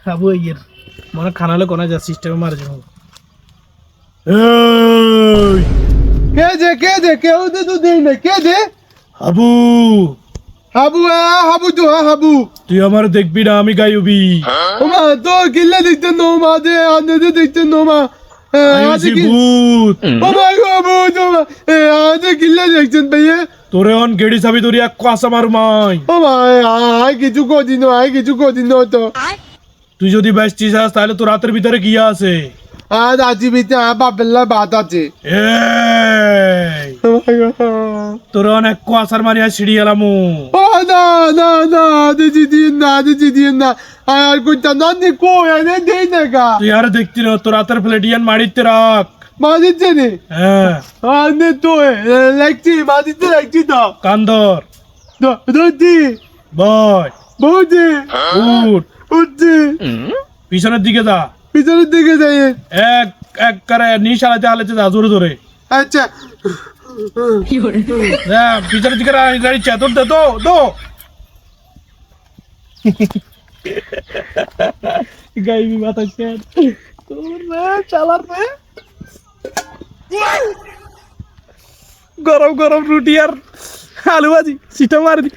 হাবু ইয়ের মনে খানালে কোনা যা সিস্টেমে মার যাবো কে দে কেউ দে তো দেই না কে দে হাবু হাবু হাবু তো হাবু তুই আমার দেখবি না আমি গাইবি ওমা তো কিল্লা দেখতে নো মা দে আনে দে দেখতে নো মা আইসি ভূত ওমা গো ভূত ওমা আজে কিল্লা দেখছেন ভাইয়া তোরে অন গেড়ি চাবি তোর এক কাঁচা মার মাই ওমা কিছু কদিন তো তুই যদি ব্যস্তি চাস তাহলে তোর রাতের ভিতরে কি আছে আজি বিতে বাপেল্লা বাত আছে এই তোর অনেক কাঁচার মারিয়া সিঁড়ি এলামু ও না দিদি দিন না আর কইতা না নি কো এনে দেই না গা তুই আর দেখতি না তোর রাতের প্লেটিয়ান মারিতে রাখ মাদিতে নে হ্যাঁ আনে তো লাগছি মাদিতে লাগছি তো কান্দর দদি বয় বৌদি উঠ উঠছি পিছনের দিকে যা পিছনের দিকে যাই এক এক করে নিশ আলাতে আলাতে যা জোরে জোরে আচ্ছা হ্যাঁ পিছনের দিকে গাড়ি চেতন দে তো গাইবি মাথা শেয়ার তোর চালার রে গরম গরম রুটি আর আলু ভাজি সিটা মার দি